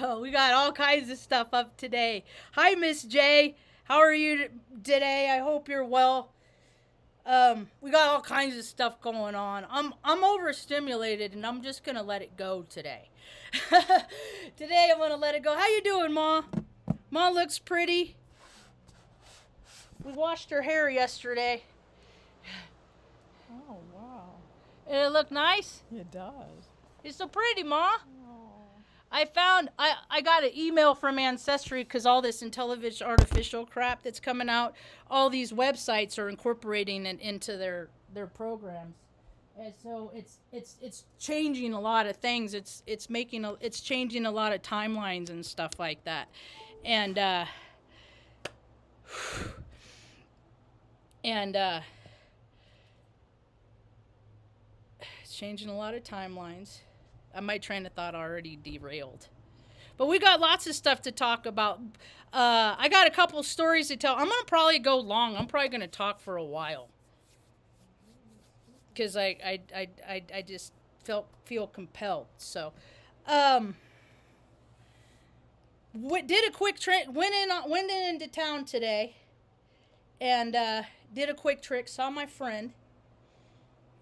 We got all kinds of stuff up today. Hi, Miss J. How are you today? I hope you're well. We got all kinds of stuff going on. I'm overstimulated, and I'm just gonna let it go today. Today I'm gonna let it go. How you doing, Ma? Ma looks pretty. We washed her hair yesterday. Oh, wow. Did it look nice? It does. It's so pretty, Ma. Oh. I got an email from Ancestry because all this intelligent artificial crap that's coming out, all these websites are incorporating it into their programs, and so it's changing a lot of things. It's changing a lot of timelines and stuff like that, and it's changing a lot of timelines. My train of thought already derailed. But we got lots of stuff to talk about. I got a couple stories to tell. I'm going to probably go long. I'm probably going to talk for a while. Because I just feel compelled. So, did a quick trick. Went into town today. And did a quick trick. Saw my friend.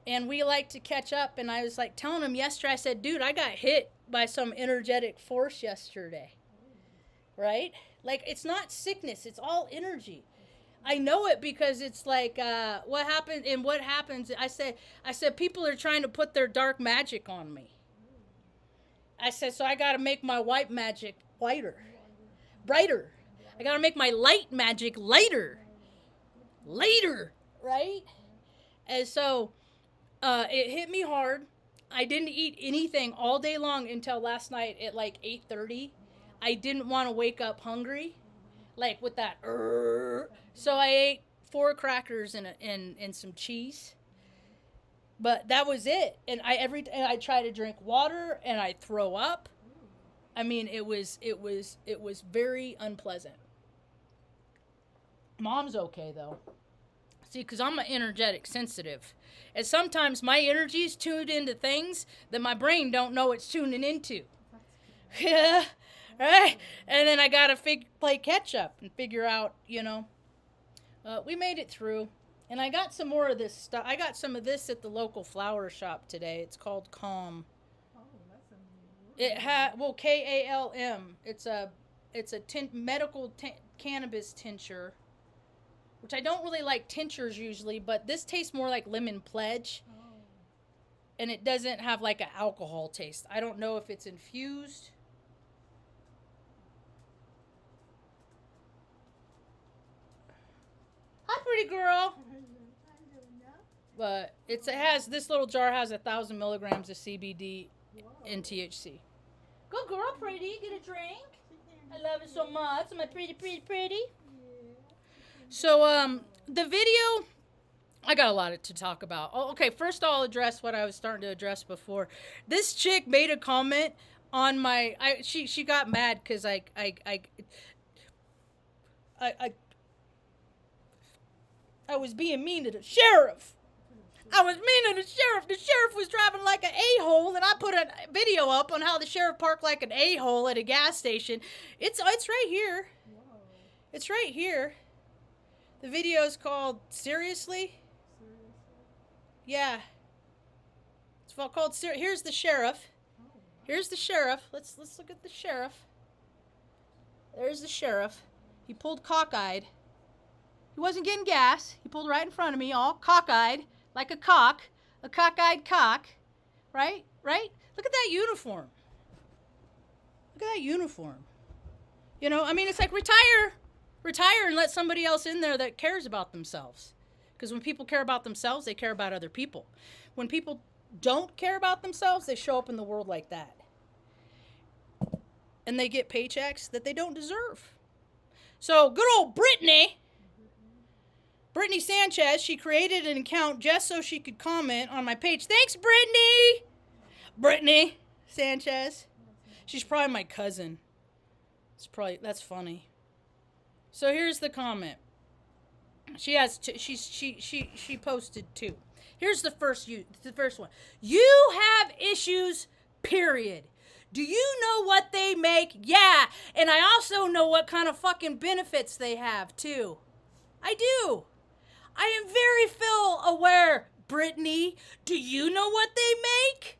And we like to catch up, and I was like telling him yesterday, I said, dude, I got hit by some energetic force yesterday. Right? Like, it's not sickness, it's all energy. I know it because it's like, what happened, and what happens, I said, people are trying to put their dark magic on me. I said, so I got to make my white magic brighter. I got to make my light magic lighter. Right? And so, it hit me hard. I didn't eat anything all day long until last night at like 8:30. I didn't want to wake up hungry, like with that. So I ate 4 crackers and some cheese. But that was it. And I try to drink water and I throw up. I mean, it was very unpleasant. Mom's okay though. See, because I'm an energetic sensitive. And sometimes my energy is tuned into things that my brain don't know it's tuning into. Yeah, right? And then I got to play catch up and figure out, we made it through. And I got some more of this stuff. I got some of this at the local flower shop today. It's called Calm. Oh, that's a Kalm. It's a medical cannabis tincture. Which I don't really like tinctures usually, but this tastes more like lemon pledge. Oh. And it doesn't have like an alcohol taste. I don't know if it's infused. Hi, pretty girl. But it has, this little jar has 1,000 milligrams of CBD and THC. Good girl, pretty. Get a drink. I love it so much. Am I pretty? So, the video, I got a lot to talk about. Oh, okay, first I'll address what I was starting to address before. This chick made a comment on my, she got mad because I was being mean to the sheriff. I was mean to the sheriff. The sheriff was driving like an a-hole, and I put a video up on how the sheriff parked like an a-hole at a gas station. It's right here. Whoa. It's right here. The video is called Seriously? Yeah. It's called Here's the Sheriff. Here's the sheriff. Let's look at the sheriff. There's the sheriff. He pulled cockeyed. He wasn't getting gas. He pulled right in front of me, all cockeyed, like a cockeyed cock. Right? Look at that uniform. I mean, it's like retire and let somebody else in there that cares about themselves. Because when people care about themselves, they care about other people. When people don't care about themselves, they show up in the world like that. And they get paychecks that they don't deserve. So good old Brittany Sanchez, she created an account just so she could comment on my page. Thanks, Brittany Sanchez. She's probably my cousin. That's funny. So here's the comment. She posted 2. Here's the first one. You have issues, period. Do you know what they make? Yeah. And I also know what kind of fucking benefits they have, too. I do. I am very full aware. Brittany, do you know what they make?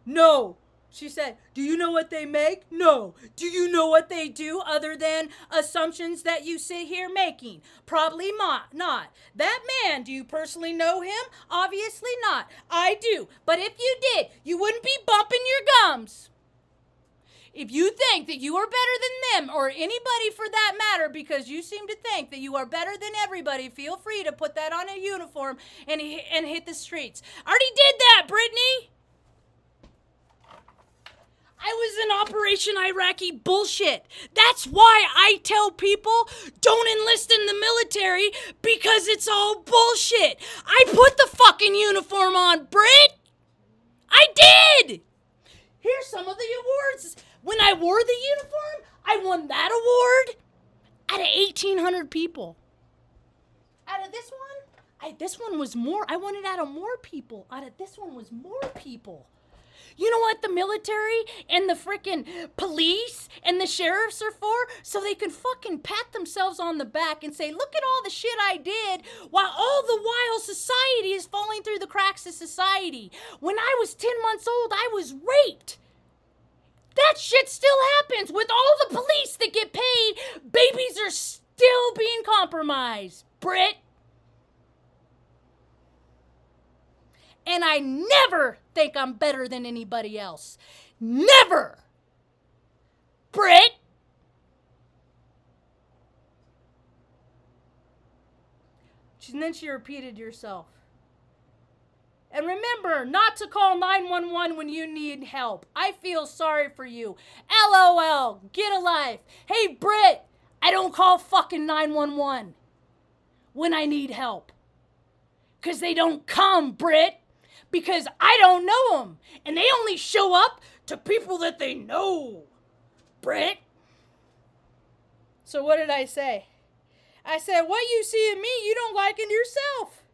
No. She said, do you know what they make? No. Do you know what they do other than assumptions that you sit here making? Probably not. That man, do you personally know him? Obviously not. I do. But if you did, you wouldn't be bumping your gums. If you think that you are better than them, or anybody for that matter, because you seem to think that you are better than everybody, feel free to put that on a uniform and hit the streets. I already did that, Brittany. I was in Operation Iraqi bullshit. That's why I tell people don't enlist in the military, because it's all bullshit. I put the fucking uniform on, Britt. I did. Here's some of the awards. When I wore the uniform, I won that award out of 1,800 people. Out of this one, this one was more. I won it out of more people. Out of this one was more people. You know what the military and the freaking police and the sheriffs are for? So they can fucking pat themselves on the back and say, look at all the shit I did, while all the while society is falling through the cracks of society. When I was 10 months old, I was raped. That shit still happens with all the police that get paid. Babies are still being compromised, Britt. And I never think I'm better than anybody else. Never. Britt. And then she repeated herself. And remember not to call 911 when you need help. I feel sorry for you. LOL. Get a life. Hey, Britt, I don't call fucking 911 when I need help. Because they don't come, Britt. Because I don't know them. And they only show up to people that they know, Britt. So what did I say? I said, what you see in me, you don't like in yourself.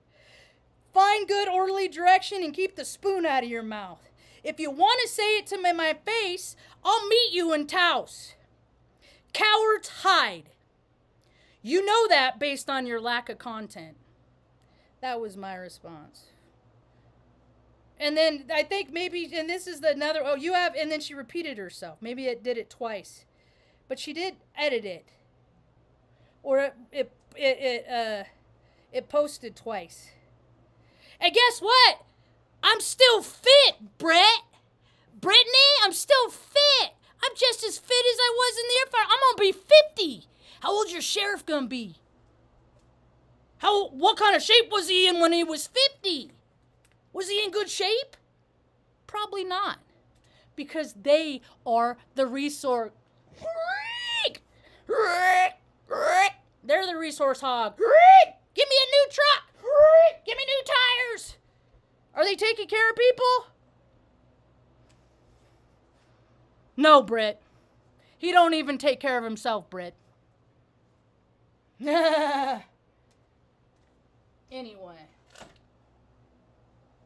Find good orderly direction and keep the spoon out of your mouth. If you want to say it to me in my face, I'll meet you in Taos. Cowards hide. You know that based on your lack of content. That was my response. And then I think maybe, and this is another, and then she repeated herself. Maybe it did it twice. But she did edit it. Or it posted twice. And guess what? I'm still fit, Brett. Brittany, I'm still fit. I'm just as fit as I was in the air fire. I'm going to be 50. How old's your sheriff going to be? What kind of shape was he in when he was 50? Was he in good shape? Probably not. Because they are the resource. They're the resource hog. Give me a new truck. Give me new tires. Are they taking care of people? No, Britt. He don't even take care of himself, Britt. Anyway.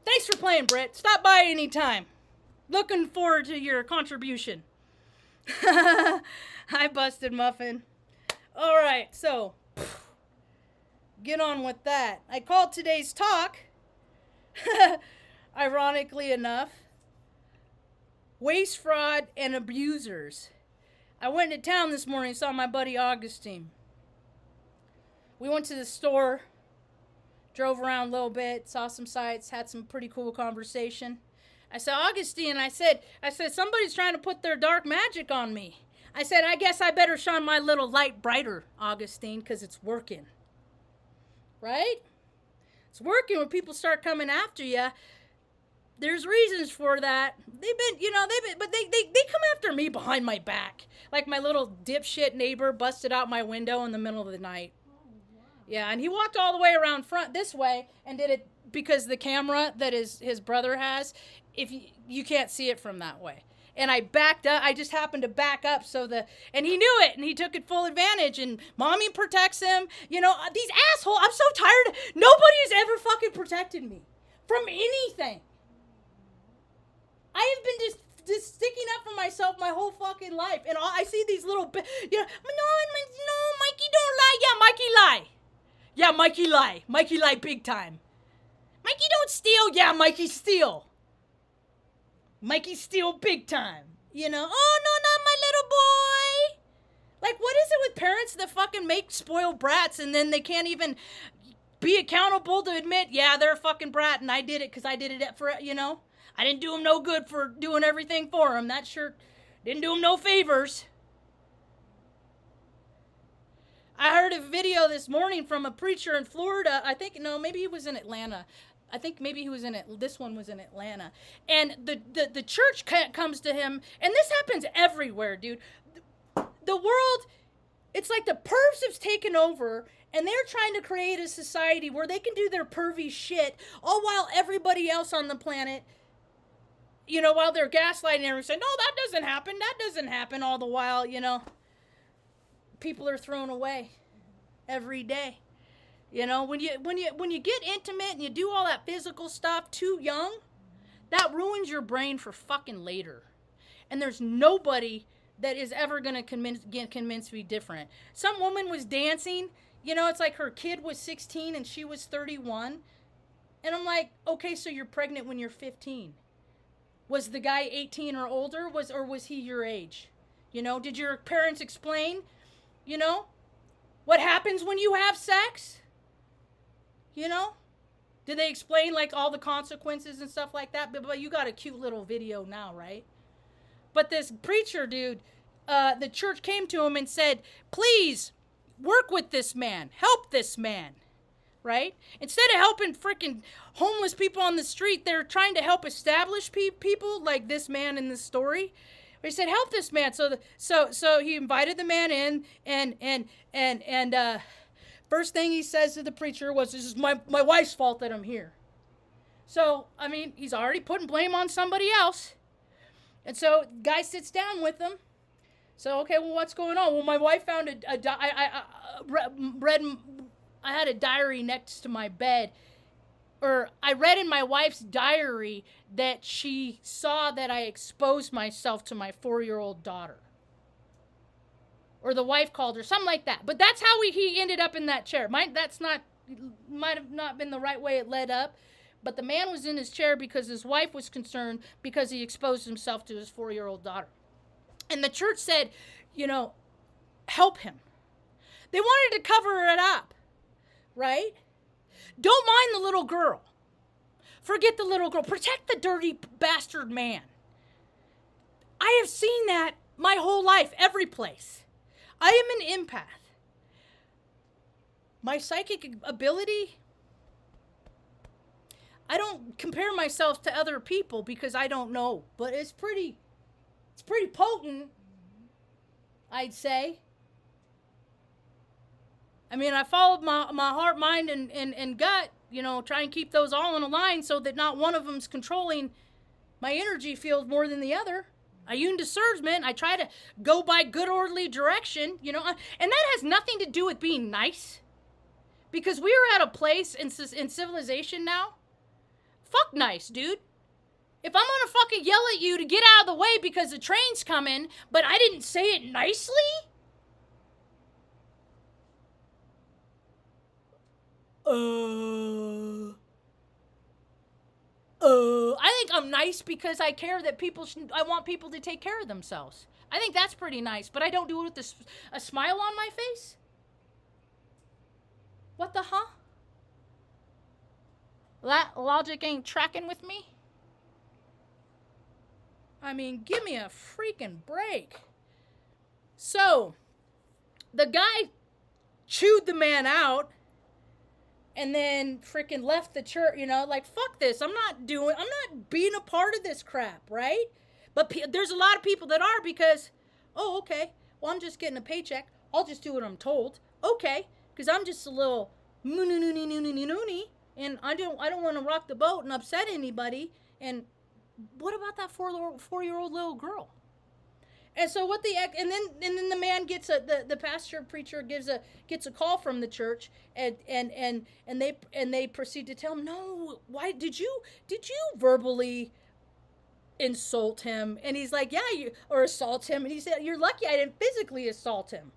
Thanks for playing, Britt. Stop by anytime. Looking forward to your contribution. Hi, Busted Muffin. All right, so get on with that. I called today's talk, ironically enough, waste, fraud, and abusers. I went to town this morning and saw my buddy Augustine. We went to the store, drove around a little bit, saw some sights, had some pretty cool conversation. I said, Augustine, I said, somebody's trying to put their dark magic on me. I said, I guess I better shine my little light brighter, Augustine, because it's working. Right? It's working when people start coming after you. There's reasons for that. But they come after me behind my back. Like my little dipshit neighbor busted out my window in the middle of the night. Oh, wow. Yeah, and he walked all the way around front this way and did it because the camera that his brother has, if you can't see it from that way. And I backed up. I just happened to back up and he knew it, and he took it full advantage, and mommy protects him. You know, these assholes, I'm so tired. Nobody has ever fucking protected me from anything. myself my whole fucking life. And I see these little, no, Mikey don't lie. Yeah, Mikey lie. Yeah, Mikey lie. Mikey lie big time. Mikey don't steal. Yeah, Mikey steal. Mikey steal big time. Oh, no, not my little boy. Like, what is it with parents that fucking make spoiled brats and then they can't even be accountable to admit, yeah, they're a fucking brat and I did it because I did it for, I didn't do them no good for doing everything for them. That sure didn't do them no favors. I heard a video this morning from a preacher in Florida. I think, no, maybe he was in Atlanta. I think maybe he was this one was in Atlanta. And the church comes to him, and this happens everywhere, dude. The world, it's like the pervs have taken over, and they're trying to create a society where they can do their pervy shit, all while everybody else on the planet, while they're gaslighting everyone, saying, no, that doesn't happen, all the while, people are thrown away every day. When you get intimate and you do all that physical stuff too young, that ruins your brain for fucking later. And there's nobody that is ever going to convince me different. Some woman was dancing, it's like her kid was 16 and she was 31. And I'm like, okay, so you're pregnant when you're 15. Was the guy 18 or older? Or was he your age? Did your parents explain, what happens when you have sex? Did they explain like all the consequences and stuff like that? But you got a cute little video now, right? But this preacher dude, the church came to him and said, please work with this man. Help this man, right? Instead of helping freaking homeless people on the street, they're trying to help established people like this man in this story. He said, help this man. So he invited the man in and first thing he says to the preacher was, this is my wife's fault that I'm here. So, I mean, he's already putting blame on somebody else. And so guy sits down with him. So, okay, well, what's going on? Well, my wife found I had a diary next to my bed. Or I read in my wife's diary that she saw that I exposed myself to my 4-year-old daughter. Or the wife called her, something like that. But that's how he ended up in that chair. Might have not been the right way it led up. But the man was in his chair because his wife was concerned because he exposed himself to his 4-year-old daughter. And the church said, help him. They wanted to cover it up, right? Don't mind the little girl. Forget the little girl. Protect the dirty bastard man. I have seen that my whole life, every place. I am an empath. My psychic ability, I don't compare myself to other people because I don't know, but it's pretty potent, I'd say. I mean, I followed my heart, mind, and gut, try and keep those all in a line so that not one of them's controlling my energy field more than the other. I use discernment. I try to go by good orderly direction, and that has nothing to do with being nice. Because we are at a place in civilization now. Fuck nice, dude. If I'm gonna fucking yell at you to get out of the way because the train's coming, but I didn't say it nicely? I think I'm nice because I care that I want people to take care of themselves. I think that's pretty nice, but I don't do it with a smile on my face. What the huh? Logic ain't tracking with me? I mean, give me a freaking break. So, the guy chewed the man out and then freaking left the church, like, fuck this. I'm not being a part of this crap, right? But there's a lot of people that are because, oh, okay, well, I'm just getting a paycheck. I'll just do what I'm told. Okay, because I'm just a little moony, and I don't want to rock the boat and upset anybody. And what about that 4-year-old little girl? And so and then the man gets the pastor preacher gets a call from the church and they proceed to tell him, no, why did you verbally insult him. And he's like, yeah, or assault him. And he said, you're lucky I didn't physically assault him.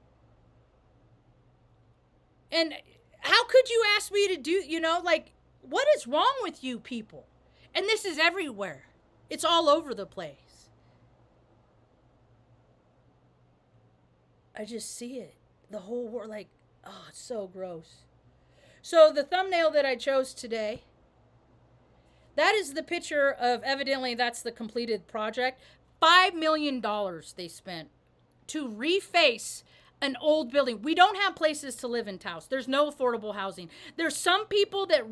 And how could you ask me to do, like, what is wrong with you people? And this is everywhere. It's all over the place. I just see it. The whole world, like, oh, it's so gross. So the thumbnail that I chose today, that is the picture of, evidently that's the completed project. $5 million they spent to reface an old building. We don't have places to live in Taos. There's no affordable housing. There's some people that,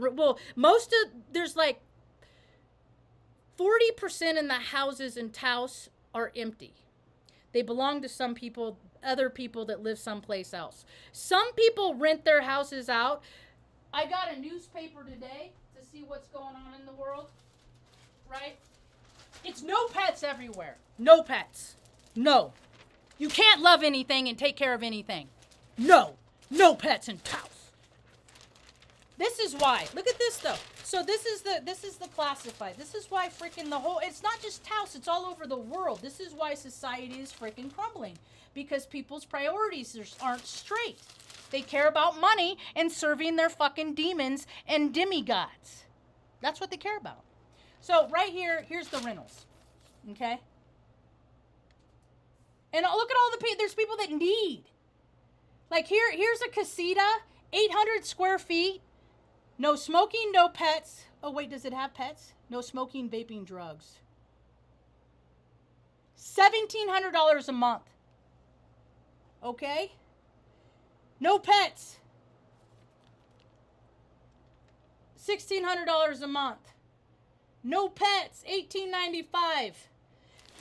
there's like 40% in the houses in Taos are empty. They belong to some people, other people that live someplace else. Some people rent their houses out. I got a newspaper today to see what's going on in the world, right? It's no pets everywhere. No pets. No. You can't love anything and take care of anything. No. No pets in Taos. This is why. Look at this though. So this is the classified. This is why freaking it's not just Taos, it's all over the world. This is why society is freaking crumbling. Because people's priorities aren't straight. They care about money and serving their fucking demons and demigods. That's what they care about. So right here, here's the rentals. Okay? And look at all the people, there's people that need. Like here's a casita, 800 square feet. No smoking, no pets. Oh wait, does it have pets? No smoking, vaping, drugs. $1,700 a month. Okay? No pets. $1,600 a month. No pets. $1,895.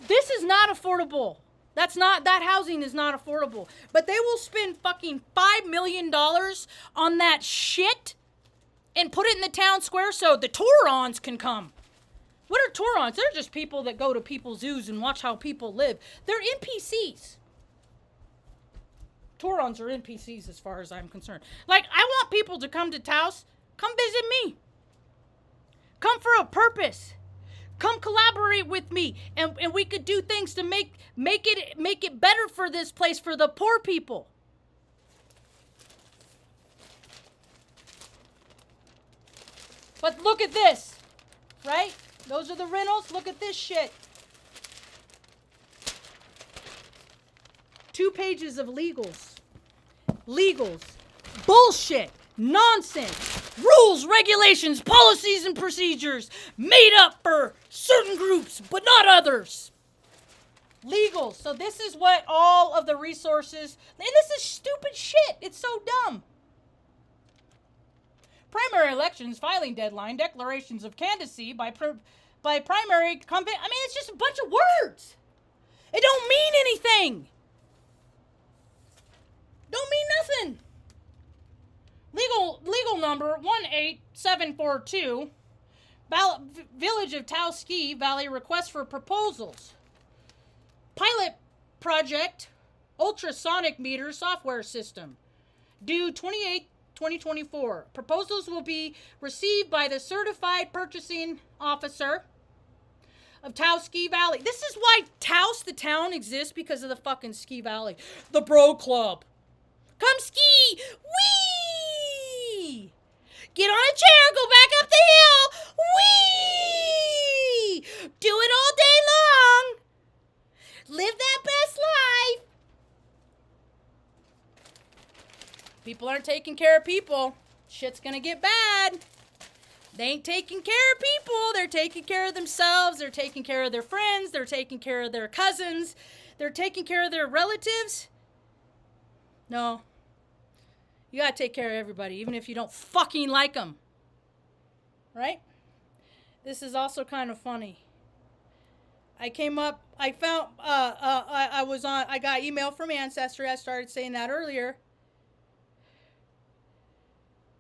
This is not affordable. That housing is not affordable. But they will spend fucking $5 million on that shit and put it in the town square so the Torons can come. What are Torons? They're just people that go to people's zoos and watch how people live. They're NPCs. Torons are NPCs as far as I'm concerned. Like, I want people to come to Taos. Come visit me. Come for a purpose. Come collaborate with me. And we could do things to make it better for this place, for the poor people. But look at this. Right? Those are the rentals. Look at this shit. 2 pages of legals. Legals. Bullshit. Nonsense. Rules, regulations, policies, and procedures made up for certain groups, but not others. Legals. So this is what all of the resources, and this is stupid shit. It's so dumb. Primary elections, filing deadline, declarations of candidacy by primary campaign. I mean, it's just a bunch of words. It don't mean anything. Don't mean nothing. Legal number 18742. Village of Taos Ski Valley request for proposals. Pilot project ultrasonic meter software system. Due 28/2024. Proposals will be received by the certified purchasing officer of Taos Ski Valley. This is why Taos, the town, exists, because of the fucking Ski Valley. The Bro Club. Come ski! Whee! Get on a chair, go back up the hill! Whee! Do it all day long! Live that best life! People aren't taking care of people. Shit's gonna get bad. They ain't taking care of people. They're taking care of themselves. They're taking care of their friends. They're taking care of their cousins. They're taking care of their relatives. No. You gotta take care of everybody, even if you don't fucking like them. Right? This is also kind of funny. I got email from Ancestry. I started saying that earlier.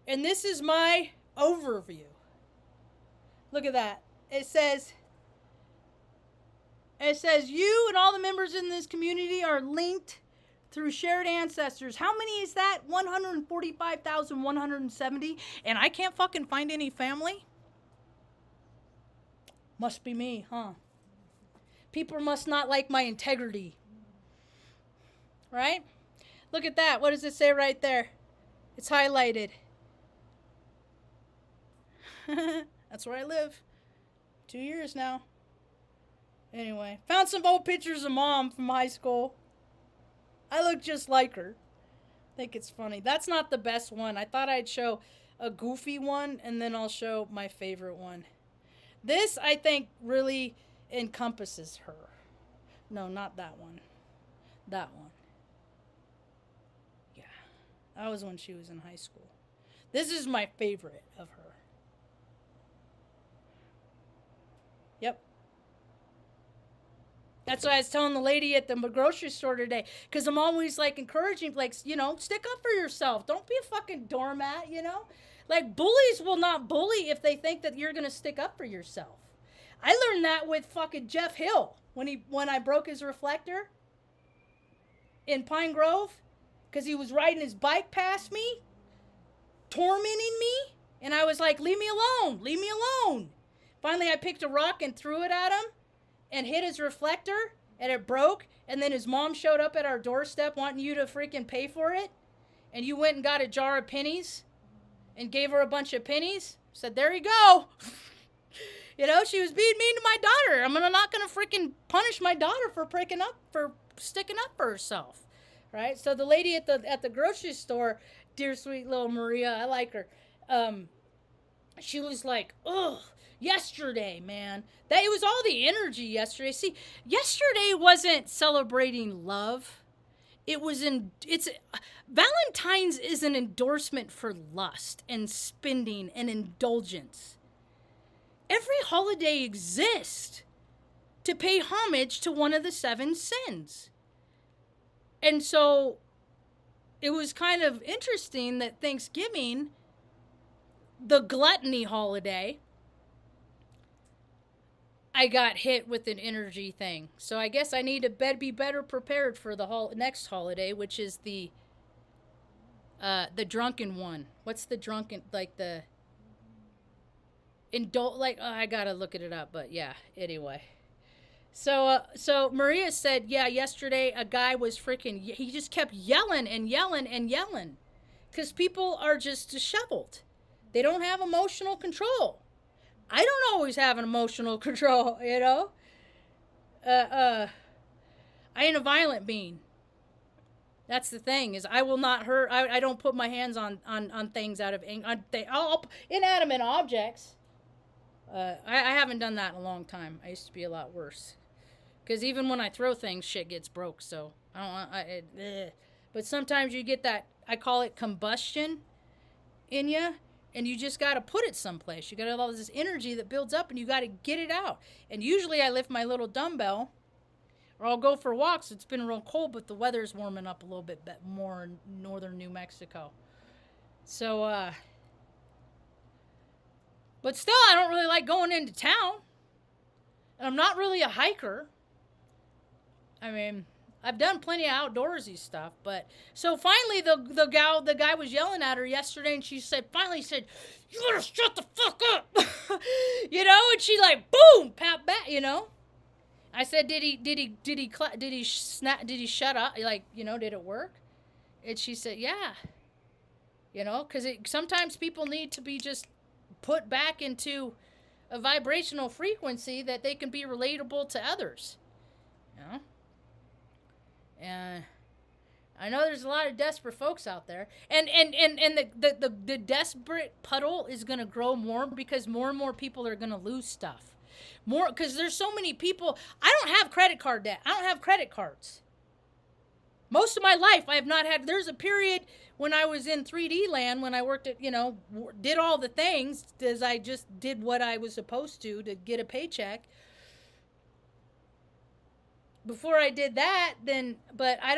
And this is my overview. Look at that. It says, you and all the members in this community are linked through shared ancestors. How many is that? 145,170. And I can't fucking find any family? Must be me, huh? People must not like my integrity. Right? Look at that. What does it say right there? It's highlighted. That's where I live. 2 years now. Anyway, found some old pictures of Mom from high school. I look just like her. I think it's funny. That's not the best one. I thought I'd show a goofy one, and then I'll show my favorite one. This, I think, really encompasses her. No, not that one. That one. Yeah. That was when she was in high school. This is my favorite of her. Yep. That's what I was telling the lady at the grocery store today. Because I'm always, like, encouraging, like, you know, stick up for yourself. Don't be a fucking doormat, you know? Like, bullies will not bully if they think that you're going to stick up for yourself. I learned that with fucking Jeff Hill when I broke his reflector in Pine Grove. Because he was riding his bike past me, tormenting me. And I was like, leave me alone. Leave me alone. Finally, I picked a rock and threw it at him and hit his reflector, and it broke. And then his mom showed up at our doorstep wanting you to freaking pay for it. And you went and got a jar of pennies and gave her a bunch of pennies. Said, there you go. You know, she was being mean to my daughter. I'm not going to freaking punish my daughter for sticking up for herself. Right? So the lady at the grocery store, dear sweet little Maria, I like her. She was like, ugh. Yesterday, man. It was all the energy yesterday. See, yesterday wasn't celebrating love. Valentine's is an endorsement for lust and spending and indulgence. Every holiday exists to pay homage to one of the 7 sins. And so it was kind of interesting that Thanksgiving, the gluttony holiday, I got hit with an energy thing. So I guess I need to be better prepared for the next holiday, which is the drunken one. What's the drunken, like the I gotta look it up, but yeah, anyway. So Maria said, yeah, yesterday a guy was he just kept yelling and yelling and yelling. Because people are just disheveled. They don't have emotional control. I don't always have an emotional control, you know. I ain't a violent being. That's the thing, is I will not hurt. I don't put my hands on things out of anger. Inanimate objects. I haven't done that in a long time. I used to be a lot worse. Because even when I throw things, shit gets broke. So but sometimes you get that, I call it combustion in you. And you just got to put it someplace. You got all this energy that builds up, and you got to get it out. And usually I lift my little dumbbell, or I'll go for walks. It's been real cold, but the weather's warming up a little bit more in northern New Mexico. So, but still, I don't really like going into town. And I'm not really a hiker. I mean, I've done plenty of outdoorsy stuff, but so finally the guy was yelling at her yesterday, and she finally said, "You better shut the fuck up," you know, and she like boom, pat back, you know. I said, did he shut up? Like, you know, did it work? And she said, yeah, you know, because sometimes people need to be just put back into a vibrational frequency that they can be relatable to others, you know. And I know there's a lot of desperate folks out there. And the desperate puddle is going to grow more because more and more people are going to lose stuff. More, because there's so many people. I don't have credit card debt. I don't have credit cards. Most of my life, I have not had. There's a period when I was in 3D land, when I worked at, you know, did all the things as I just did what I was supposed to get a paycheck. Before I did that, then, but I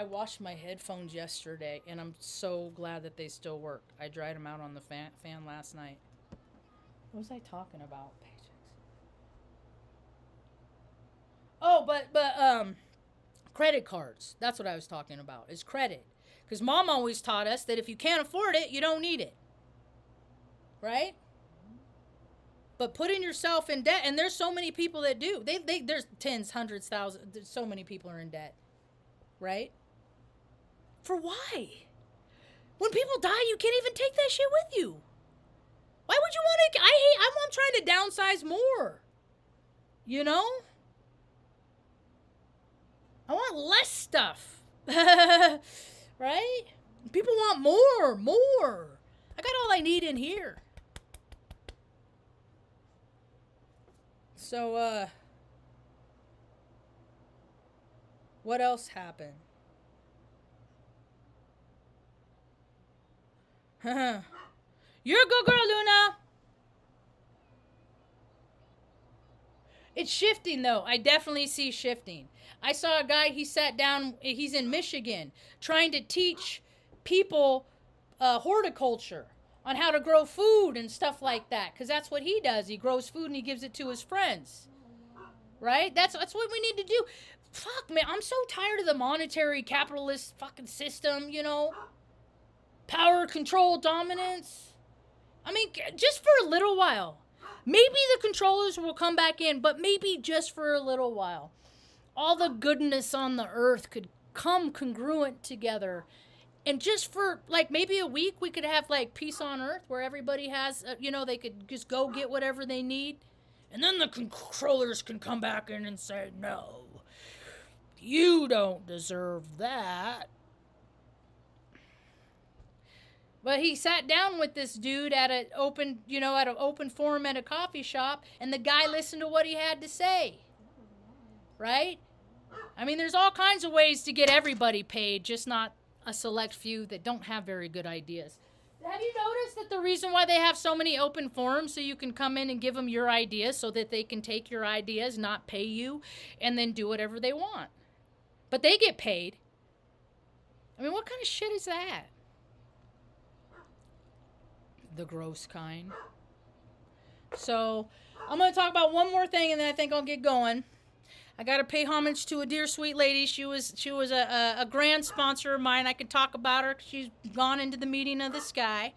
washed my headphones yesterday, and I'm so glad that they still work. I dried them out on the fan last night. What was I talking about? Oh, but credit cards. That's what I was talking about, is credit. Because Mom always taught us that if you can't afford it, you don't need it. Right? But putting yourself in debt, and there's so many people that do. There's tens, hundreds, thousands. So many people are in debt, right? For why? When people die, you can't even take that shit with you. Why would you want to? I'm trying to downsize more. You know? I want less stuff. Right? People want more. I got all I need in here. So, what else happened? You're a good girl, Luna. It's shifting, though. I definitely see shifting. I saw a guy, he sat down, he's in Michigan, trying to teach people horticulture on how to grow food and stuff like that, because that's what he does. He grows food and he gives it to his friends, right? That's what we need to do. Fuck, man, I'm so tired of the monetary capitalist fucking system, you know? Power, control, dominance. I mean, just for a little while. Maybe the controllers will come back in, but maybe just for a little while. All the goodness on the earth could come congruent together. And just for, like, maybe a week, we could have, like, peace on earth where everybody has, they could just go get whatever they need. And then the controllers can come back in and say, no, you don't deserve that. But he sat down with this dude at an open forum at a coffee shop, and the guy listened to what he had to say. Right? I mean, there's all kinds of ways to get everybody paid, just not a select few that don't have very good ideas. Have you noticed that the reason why they have so many open forums so you can come in and give them your ideas so that they can take your ideas, not pay you, and then do whatever they want? But they get paid. I mean, what kind of shit is that? The gross kind. So, I'm going to talk about one more thing and then I think I'll get going. I got to pay homage to a dear sweet lady. She was a grand sponsor of mine. I could talk about her because she's gone into the meeting of the sky.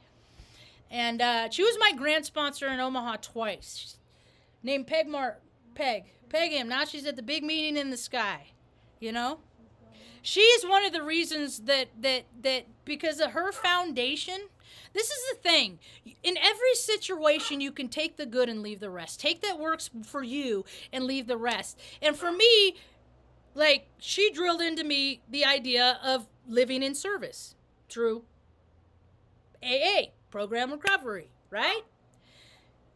And she was my grand sponsor in Omaha twice. She's named Peg M. Now she's at the big meeting in the sky. You know? She is one of the reasons that because of her foundation. This is the thing. In every situation, you can take the good and leave the rest. Take that works for you and leave the rest. And for me, like, she drilled into me the idea of living in service through AA, program recovery, right?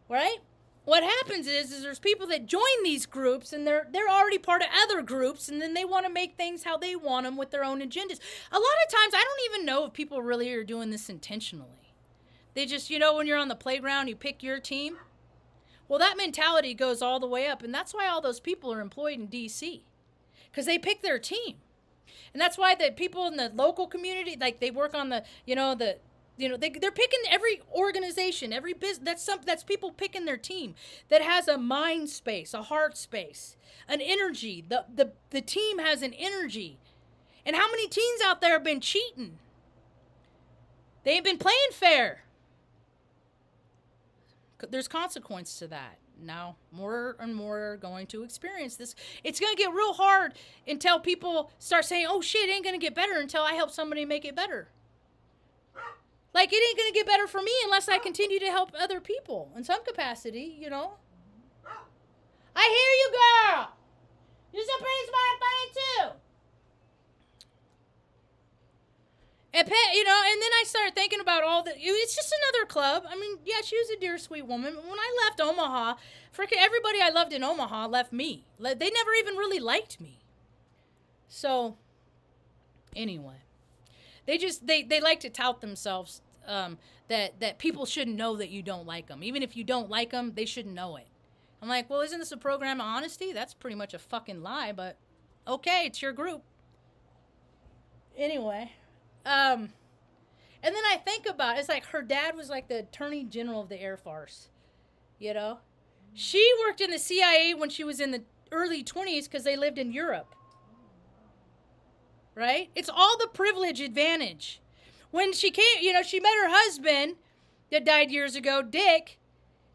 Right? What happens is there's people that join these groups and they're already part of other groups, and then they want to make things how they want them with their own agendas. A lot of times, I don't even know if people really are doing this intentionally. They just, when you're on the playground, you pick your team. Well, that mentality goes all the way up, and that's why all those people are employed in D.C. because they pick their team. And that's why the people in the local community, like, they work on they're picking every organization, every business. That's people picking their team that has a mind space, a heart space, an energy. The team has an energy. And how many teens out there have been cheating? They ain't been playing fair. There's consequence to that. Now, more and more are going to experience this. It's going to get real hard until people start saying, oh shit, it ain't going to get better until I help somebody make it better. Like, it ain't going to get better for me unless I continue to help other people in some capacity, I hear you, girl. You're so pretty, smart, and funny, too. And, and then I started thinking about it's just another club. I mean, yeah, she was a dear, sweet woman. But when I left Omaha, freaking everybody I loved in Omaha left me. They never even really liked me. So, anyway. They like to tout themselves that people shouldn't know that you don't like them. Even if you don't like them, they shouldn't know it. I'm like, well, isn't this a program of honesty? That's pretty much a fucking lie, but okay, it's your group. Anyway, and then I think about it's like her dad was like the Attorney General of the Air Force, She worked in the CIA when she was in the early 20s because they lived in Europe. Right? It's all the privilege advantage. When she came, she met her husband that died years ago, Dick.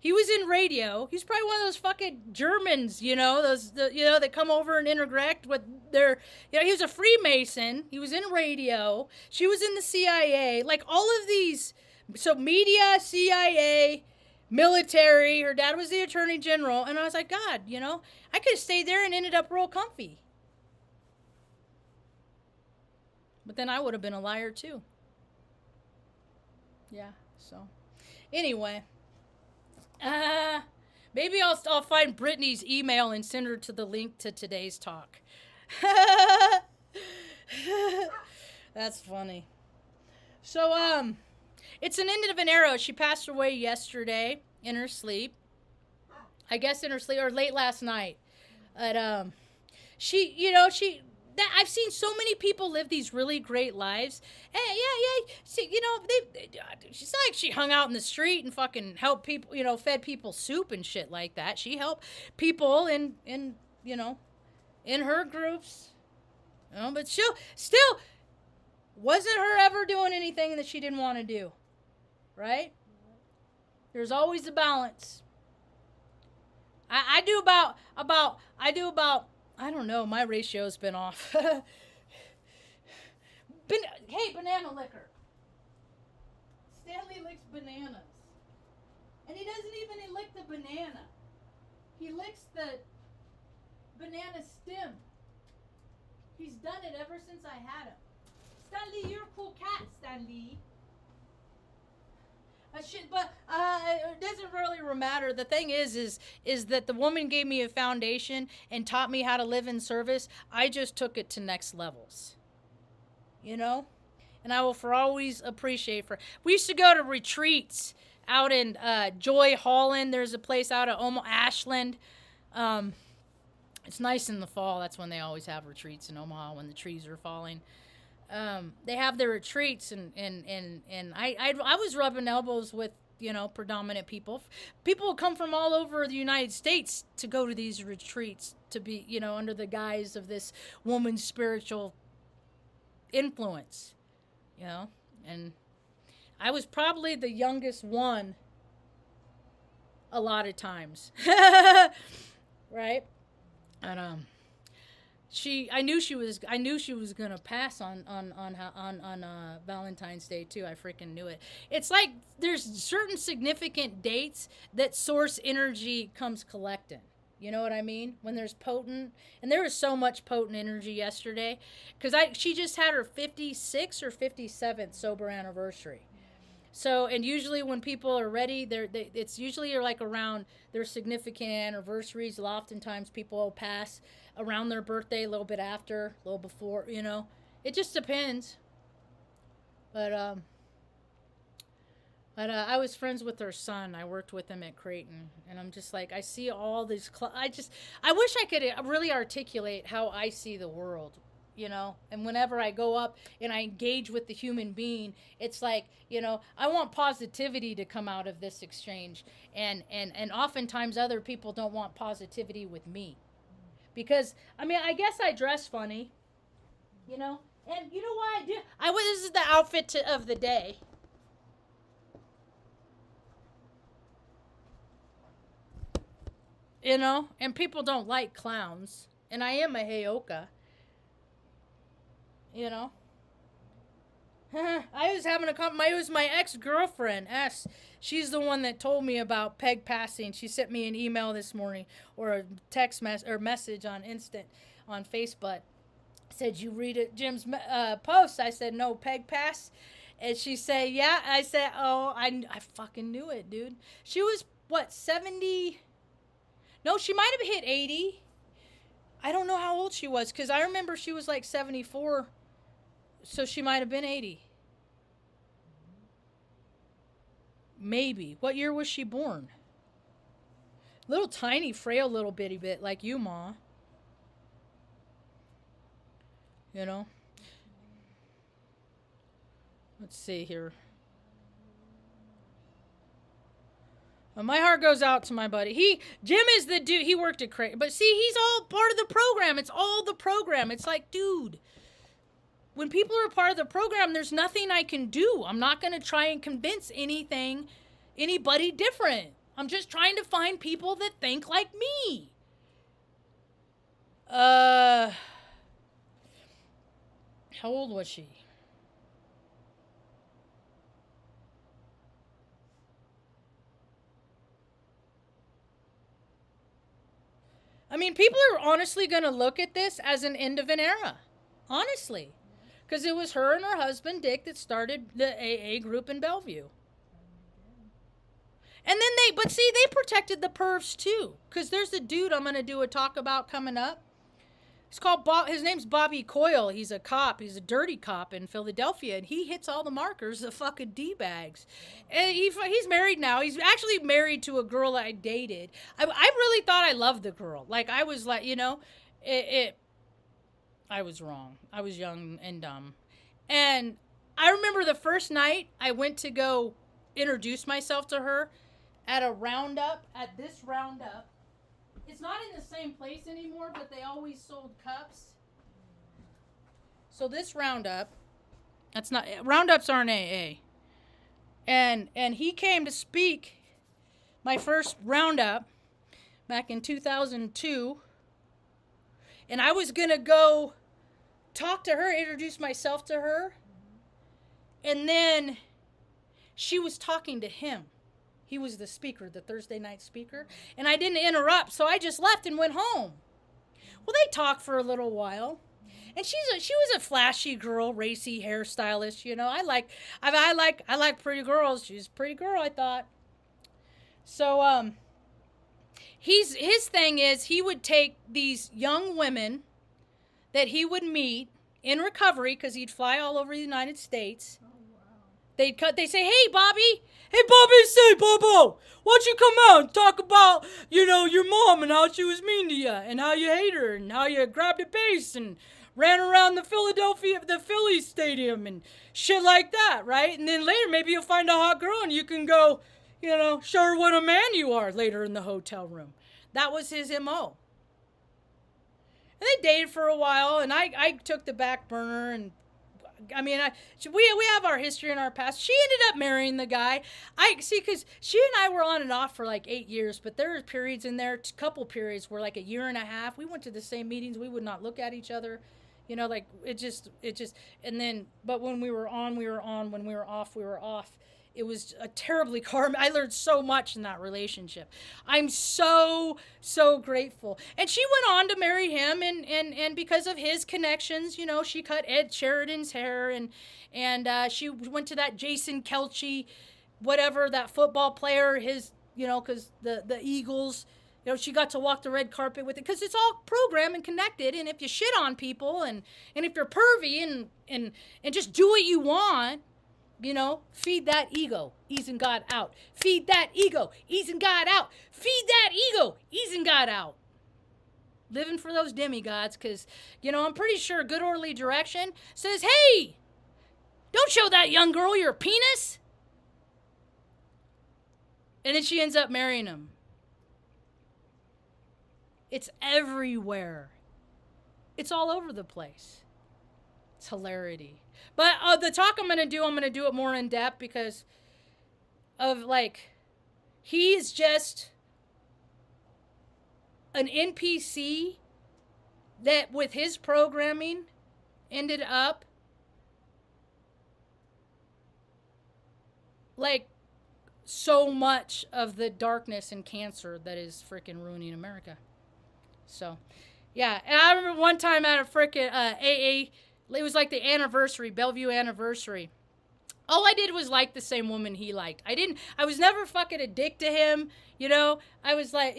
He was in radio. He's probably one of those fucking Germans, that come over and interact with their, he was a Freemason. He was in radio. She was in the CIA. Like all of these, so media, CIA, military. Her dad was the attorney general. And I was like, God, I could have stayed there and ended up real comfy. But then I would have been a liar too. Yeah, so. Anyway. Maybe I'll find Brittany's email and send her to the link to today's talk. That's funny. So, it's an end of an era. She passed away yesterday in her sleep. I guess in her sleep, or late last night. But, I've seen so many people live these really great lives. Hey, yeah. See, she's not like she hung out in the street and fucking helped people, fed people soup and shit like that. She helped people in her groups. But still wasn't her ever doing anything that she didn't want to do. Right? There's always a balance. I do about I don't know, my ratio's been off. Hey, banana liquor. Stanley licks bananas. And he doesn't even lick the banana. He licks the banana stem. He's done it ever since I had him. Stanley, you're a cool cat, Stanley. But it doesn't really matter. The thing is that the woman gave me a foundation and taught me how to live in service. I just took it to next levels. And I will for always appreciate her. We used to go to retreats out in Joy Holland. There's a place out of Omaha, Ashland. It's nice in the fall. That's when they always have retreats in Omaha, when the trees are falling. They have their retreats, and I was rubbing elbows with, predominant people. People will come from all over the United States to go to these retreats to be, under the guise of this woman's spiritual influence, and I was probably the youngest one a lot of times, right? And, I knew she was gonna pass on Valentine's Day too. I freaking knew it. It's like there's certain significant dates that source energy comes collecting. You know what I mean? When there's potent, and there was so much potent energy yesterday, because she just had her 56th or 57th sober anniversary. So, and usually when people are ready, it's usually like around their significant anniversaries. Oftentimes people will pass around their birthday, a little bit after, a little before, It just depends. But I was friends with her son. I worked with him at Creighton. And I'm just like, I see all these, I wish I could really articulate how I see the world. And whenever I go up and I engage with the human being, it's like, I want positivity to come out of this exchange. And oftentimes other people don't want positivity with me. Because, I guess I dress funny, and you know why I do? This is the outfit of the day. And people don't like clowns. And I am a Heyoka. I was having it was my ex-girlfriend, S. She's the one that told me about peg passing. She sent me an email this morning, or a text message on Facebook. Said, you read it, Jim's post? I said, no, peg pass. And she said, yeah. I said, oh, I fucking knew it, dude. She was, 70? No, she might have hit 80. I don't know how old she was, because I remember she was like 74. So she might have been 80. Maybe. What year was she born? Little tiny, frail little bitty bit like you, Ma. Let's see here. Well, my heart goes out to my buddy. Jim is the dude. He worked at Creighton. But see, he's all part of the program. It's all the program. It's like, dude, when people are part of the program, there's nothing I can do. I'm not going to try and convince anybody different. I'm just trying to find people that think like me. How old was she? I mean, people are honestly going to look at this as an end of an era. Honestly. Because it was her and her husband, Dick, that started the AA group in Bellevue. And then they protected the pervs too. Because there's a dude I'm going to do a talk about coming up. It's called his name's Bobby Coyle. He's a cop. He's a dirty cop in Philadelphia, and he hits all the markers of fucking D-bags. And he's married now. He's actually married to a girl I dated. I really thought I loved the girl. Like, I was like, I was wrong. I was young and dumb. And I remember the first night I went to go introduce myself to her at this roundup. It's not in the same place anymore, but they always sold cups. So this roundup, roundups aren't AA. And he came to speak my first roundup back in 2002. And I was going to go talk to her, introduce myself to her. And then she was talking to him. He was the speaker, the Thursday night speaker. And I didn't interrupt, so I just left and went home. Well, they talked for a little while. And she was a flashy girl, racy hairstylist, I like pretty girls. She's a pretty girl, I thought. So his thing is he would take these young women that he would meet in recovery, because he'd fly all over the United States. Oh, wow. They say, hey, Bobby, say, Bobo, why don't you come out and talk about, your mom and how she was mean to you and how you hate her and how you grabbed a bass and ran around the Phillies stadium and shit like that, right? And then later maybe you'll find a hot girl and you can go, show her what a man you are later in the hotel room. That was his MO. And they dated for a while, and I took the back burner, and we have our history and our past. She ended up marrying the guy. Because she and I were on and off for like 8 years, but there were periods in there, couple periods where like a year and a half, we went to the same meetings, we would not look at each other, and then, but when we were on, when we were off, we were off. It was a terribly karmic. I learned so much in that relationship. I'm so, so grateful. And she went on to marry him, and because of his connections, she cut Ed Sheridan's hair, and she went to that Jason Kelce, whatever, that football player, because the Eagles, she got to walk the red carpet with it, because it's all programmed and connected. And if you shit on people, and if you're pervy and just do what you want, feed that ego, easing God out. Feed that ego, easing God out. Feed that ego, easing God out. Living for those demigods, because, I'm pretty sure Good Orderly Direction says, hey, don't show that young girl your penis. And then she ends up marrying him. It's everywhere. It's all over the place. It's hilarity. But the talk I'm going to do it more in depth, because of, he's just an NPC that with his programming ended up so much of the darkness and cancer that is freaking ruining America. So, yeah. And I remember one time at a freaking AA, it was like the anniversary, Bellevue anniversary. All I did was like the same woman he liked. I was never fucking a dick to him, I was like,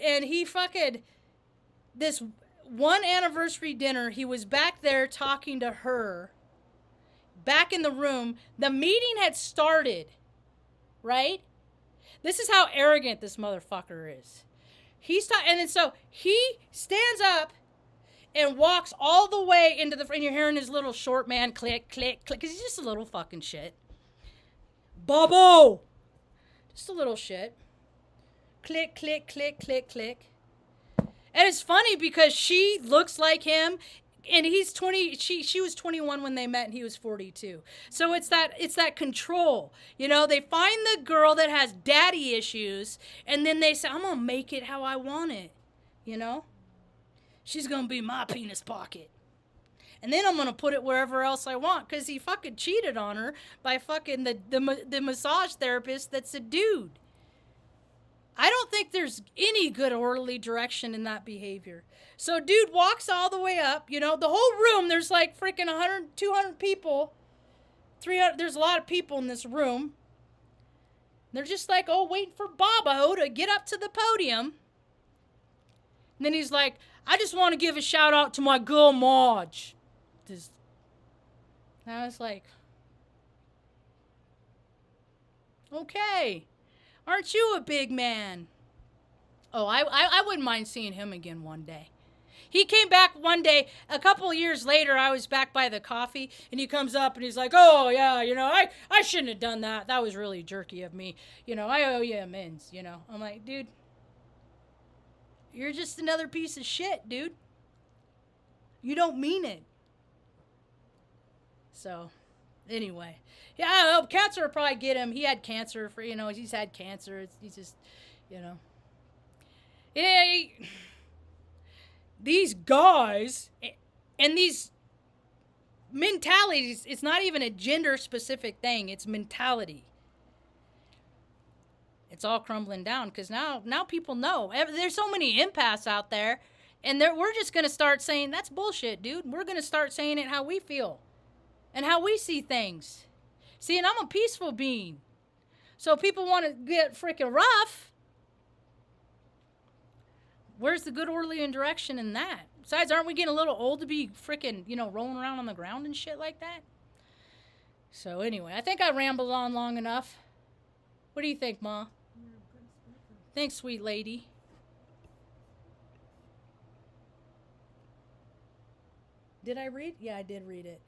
he fucking, this one anniversary dinner, he was back there talking to her, back in the room. The meeting had started, right? This is how arrogant this motherfucker is. And then so he stands up and walks all the way into and you're hearing his little short man click, click, click, because he's just a little fucking shit. Bobo! Just a little shit. Click, click, click, click, click. And it's funny because she looks like him, and he's 20, she was 21 when they met and he was 42. So it's that control. You know, they find the girl that has daddy issues and then they say, I'm going to make it how I want it. You know? She's going to be my penis pocket. And then I'm going to put it wherever else I want because he fucking cheated on her by fucking the massage therapist that's a dude. I don't think there's any good orderly direction in that behavior. So dude walks all the way up, you know, the whole room, there's like freaking 100, 200 people, 300, there's a lot of people in this room. They're just like, oh, waiting for Bobo to get up to the podium. And then he's like, I just want to give a shout out to my girl Marge. And I was like, okay, aren't you a big man? Oh, I wouldn't mind seeing him again one day. He came back one day, a couple of years later, I was back by the coffee, and he comes up and he's like, oh, yeah, you know, I shouldn't have done that. That was really jerky of me. You know, I owe you amends, you know. I'm like, dude, you're just another piece of shit, dude. You don't mean it. So, anyway. Yeah, I don't know, cancer will probably get him. He had cancer for, you know, he's had cancer. He's just, you know. Yeah, these guys and these mentalities, it's not even a gender specific thing, it's mentality. It's all crumbling down because now people know. There's so many empaths out there, and we're just going to start saying, that's bullshit, dude. We're going to start saying it how we feel and how we see things. See, and I'm a peaceful being. So people want to get freaking rough. Where's the good orderly and direction in that? Besides, aren't we getting a little old to be freaking, you know, rolling around on the ground and shit like that? So anyway, I think I rambled on long enough. What do you think, Ma? Thanks, sweet lady. Did I read? Yeah, I did read it.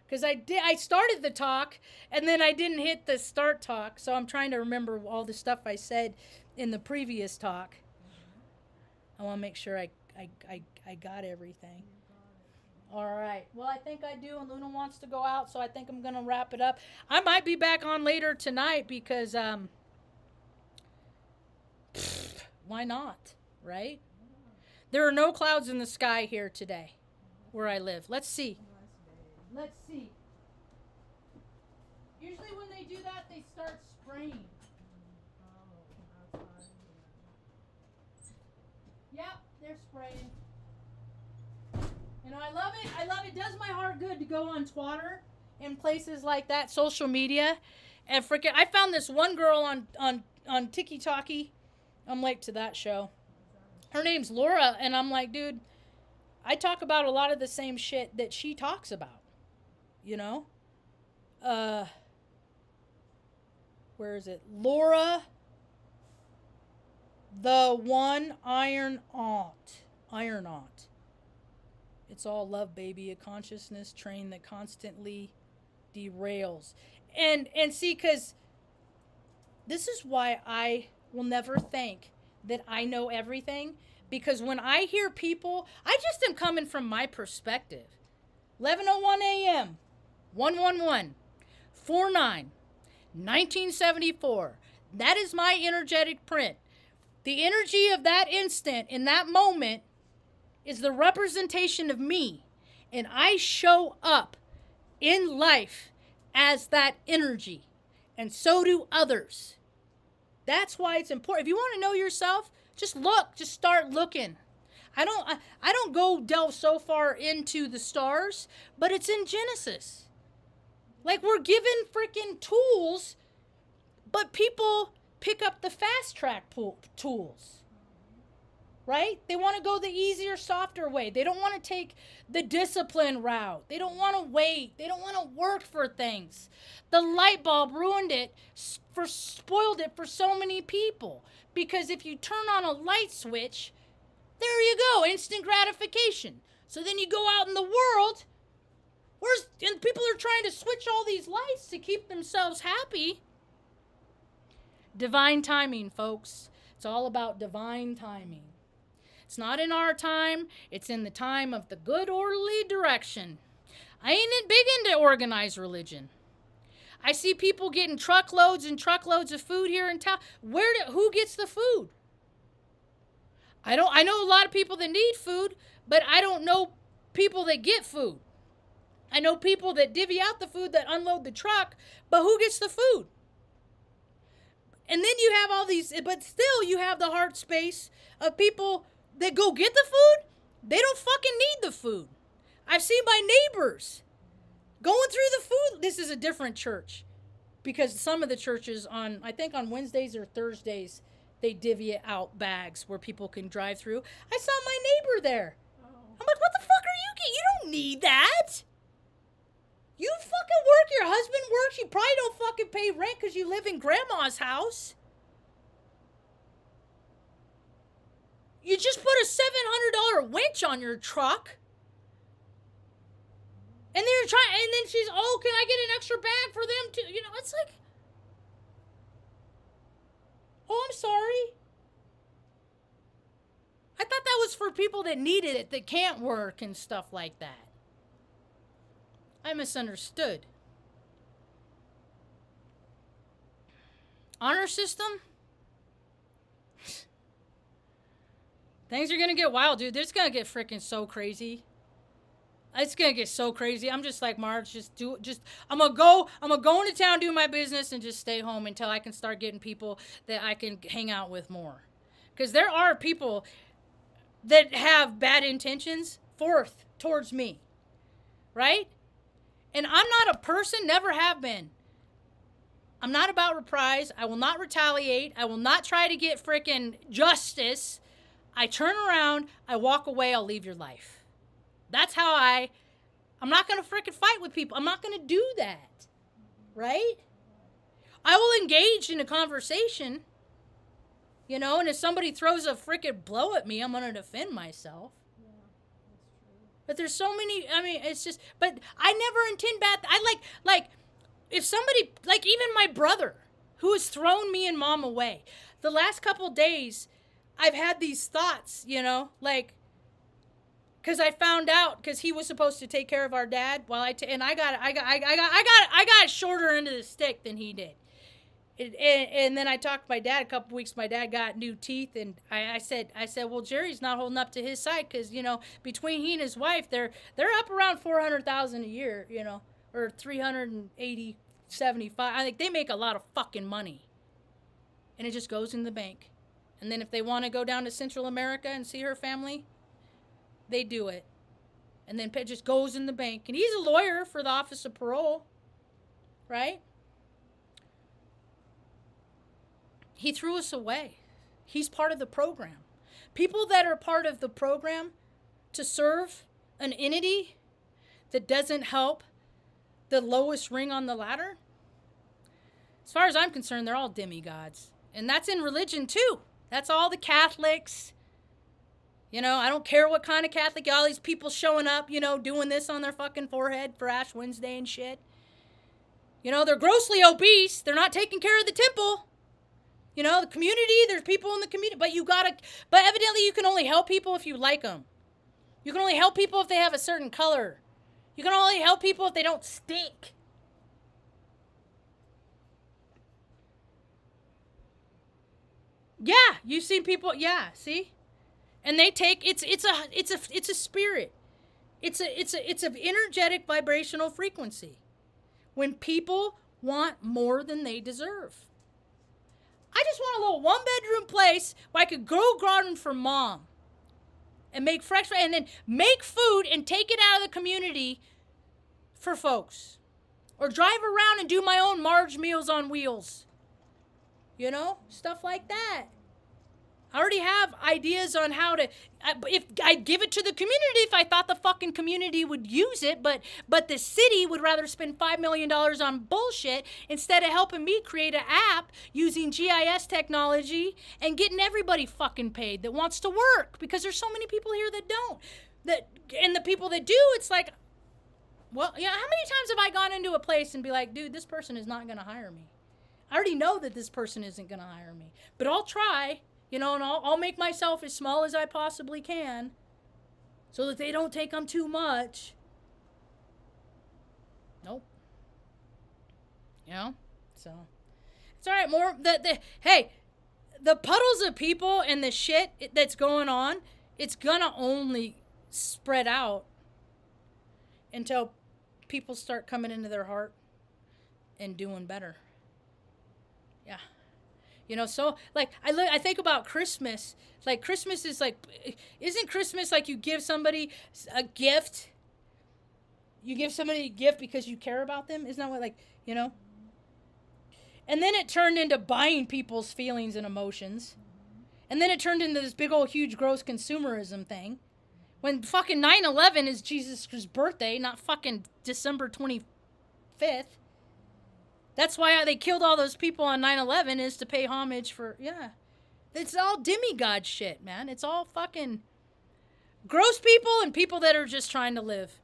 Because I started the talk, and then I didn't hit the start talk, so I'm trying to remember all the stuff I said in the previous talk. I want to make sure I got everything. All right. Well, I think I do, and Luna wants to go out, so I think I'm going to wrap it up. I might be back on later tonight because, why not, right? There are no clouds in the sky here today where I live. Let's see. Let's see. Usually when they do that, they start spraying. Yep, they're spraying. You know, I love it. I love it. It does my heart good to go on Twitter and places like that, social media. And freaking, I found this one girl on Tiki Talkie. I'm late to that show. Her name's Laura, and I'm like, dude, I talk about a lot of the same shit that she talks about. You know? Where is it? Laura the one Iron-Aut. It's all love, baby. A consciousness train that constantly derails. And see, because this is why I will never think that I know everything. Because when I hear people, I just am coming from my perspective. 11:01 a.m. 111 49 1974. That is my energetic print. The energy of that instant, in that moment, is the representation of me. And I show up in life as that energy. And so do others. That's why it's important. If you want to know yourself, just look. Just start looking. I don't go delve so far into the stars, but it's in Genesis. Like, we're given freaking tools, but people pick up the fast track tools, right? They want to go the easier, softer way. They don't want to take the discipline route. They don't want to wait. They don't want to work for things. The light bulb ruined it, spoiled it for so many people. Because if you turn on a light switch, there you go, instant gratification. So then you go out in the world, and people are trying to switch all these lights to keep themselves happy. Divine timing, folks. It's all about divine timing. It's not in our time. It's in the time of the good orderly direction. I ain't big into organized religion. I see people getting truckloads and truckloads of food here in town. Who gets the food? I know a lot of people that need food, but I don't know people that get food. I know people that divvy out the food, that unload the truck, but who gets the food? And then you have all these, but still you have the heart space of people that go get the food. They don't fucking need the food. I've seen my neighbors going through the food. This is a different church because some of the churches I think on Wednesdays or Thursdays, they divvy out bags where people can drive through. I saw my neighbor there. I'm like, what the fuck are you getting? You don't need that. You fucking work, your husband works, you probably don't fucking pay rent because you live in grandma's house. You just put a $700 winch on your truck. And then she's, oh, can I get an extra bag for them too? You know, it's like, oh, I'm sorry. I thought that was for people that needed it, that can't work and stuff like that. I misunderstood. Honor system? Things are going to get wild, dude. It's going to get freaking so crazy. It's going to get so crazy. I'm just like, Marge, I'm going to go into town, do my business, and just stay home until I can start getting people that I can hang out with more. Because there are people that have bad intentions towards me. Right? And I'm not a person, never have been. I'm not about reprise. I will not retaliate. I will not try to get freaking justice. I turn around, I walk away, I'll leave your life. That's how I'm not going to freaking fight with people. I'm not going to do that. Right? I will engage in a conversation, you know, and if somebody throws a freaking blow at me, I'm going to defend myself. But there's so many, I mean, it's just, but I never intend bad. I like, if somebody, like even my brother, who has thrown me and mom away, the last couple days, I've had these thoughts, you know, like, because I found out, because he was supposed to take care of our dad while I got a shorter end of the stick than he did. And then I talked to my dad a couple weeks. My dad got new teeth, and I said, well, Jerry's not holding up to his side because, you know, between he and his wife, they're up around $400,000 a year, you know, or 380, 75. I think they make a lot of fucking money, and it just goes in the bank. And then if they want to go down to Central America and see her family, they do it, and then it just goes in the bank. And he's a lawyer for the Office of Parole, right? He threw us away. He's part of the program. People that are part of the program to serve an entity that doesn't help the lowest ring on the ladder, as far as I'm concerned, they're all demigods. And that's in religion too. That's all the Catholics. You know, I don't care what kind of Catholic, all these people showing up, you know, doing this on their fucking forehead for Ash Wednesday and shit. You know, they're grossly obese. They're not taking care of the temple. You know, the community, there's people in the community, but evidently you can only help people if you like them. You can only help people if they have a certain color. You can only help people if they don't stink. Yeah, you've seen people, yeah, see? And they take, it's a spirit. It's an energetic vibrational frequency. When people want more than they deserve. I just want a little one-bedroom place where I could grow garden for mom and make fresh, and then make food and take it out of the community for folks. Or drive around and do my own Marge Meals on Wheels. You know, stuff like that. I already have ideas on how to, if I'd give it to the community if I thought the fucking community would use it, but the city would rather spend $5 million on bullshit instead of helping me create an app using GIS technology and getting everybody fucking paid that wants to work, because there's so many people here that don't. And the people that do, it's like, well, yeah, how many times have I gone into a place and be like, dude, this person is not going to hire me. I already know that this person isn't going to hire me, but I'll try. You know, and I'll make myself as small as I possibly can so that they don't take them too much. Nope. You know? So, it's all right. Hey, the puddles of people and the shit that's going on, it's gonna only spread out until people start coming into their heart and doing better. Yeah. You know, so like I think about Christmas. Like Christmas is like, isn't Christmas like you give somebody a gift? You give somebody a gift because you care about them. Isn't that what, like, you know? And then it turned into buying people's feelings and emotions. And then it turned into this big old huge gross consumerism thing. When fucking 9/11 is Jesus' birthday, not fucking December 25th. That's why they killed all those people on 9/11 is to pay homage for, yeah. It's all demigod shit, man. It's all fucking gross people and people that are just trying to live.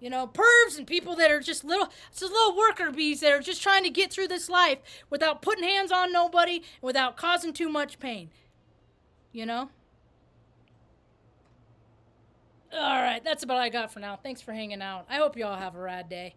You know, pervs and people that are just little worker bees that are just trying to get through this life without putting hands on nobody and without causing too much pain. You know? All right, that's about all I got for now. Thanks for hanging out. I hope you all have a rad day.